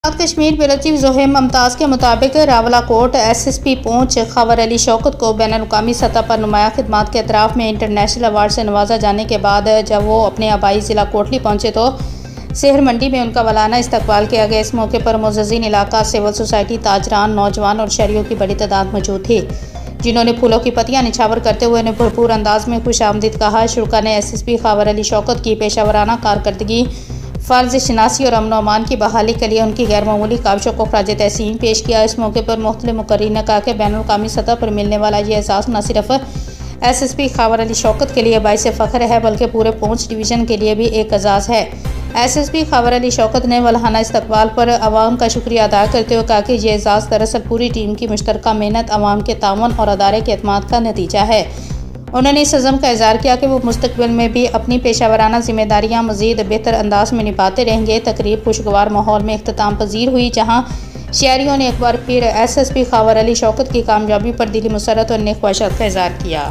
Kashmir bureau chief Zoheb Mumtaz के मुताबिक Rawalakot SSP पूंछ खबर अली शौकत को बैनुल-अक़वामी सतह पर नुमाया खिदमात के एतराफ़ में इंटरनेशनल अवार्ड से नवाजा जाने के बाद जब वो अपने आबाई ज़िला कोटली पहुँचे तो शहर मंडी में उनका वलाना इस्तकबाल किया गया। इस मौके पर मुअज़्ज़िज़ीन इलाका, सिविल सोसाइटी, ताजरान, नौजवान और शहरियों की बड़ी तादाद मौजूद थी, जिन्होंने फूलों की पत्तियां निछावर करते हुए उन्हें भरपूर अंदाज में खुश आमदीद कहा। शुरा ने SSP खबर अली शौकत की पेशावराना कारकर्दगी, फ़र्ज़ शनासी और अमन व अमान की बहाली के लिए उनकी गैर मामूली काविशों को ख़राज तहसीन पेश किया। इस मौके पर मुख्तलिफ़ मुक़र्रीरीन ने कहा कि बैनुल-अक़वामी सतह पर मिलने वाला ये एहसास न सिर्फ SSP खबर अली शौकत के लिए बाइस फ़ख्र है, बल्कि पूरे पूंछ डिवीज़न के लिए भी एक एजाज़ है। SSP खबर अली शौकत ने वल्हाना इस्तकबाल पर अवाम का शुक्रिया अदा करते हुए कहा कि यह एजाज़ दरअसल पूरी टीम की मुश्तरका मेहनत, अवाम के ताउन और अदारे के एतमाद का नतीजा है। उन्होंने इस अज़म का इज़हार किया कि वो मुस्तक़बिल में भी अपनी पेशावराना ज़िम्मेदारियाँ मज़ीद बेहतर अंदाज में निभाते रहेंगे। तकरीब खुशगवार माहौल में इख्तिताम पजीर हुई, जहाँ शहरियों ने एक बार फिर SSP खबर अली शौकत की कामयाबी पर दिली मसरत और नेक ख्वाहिशात का इज़हार किया।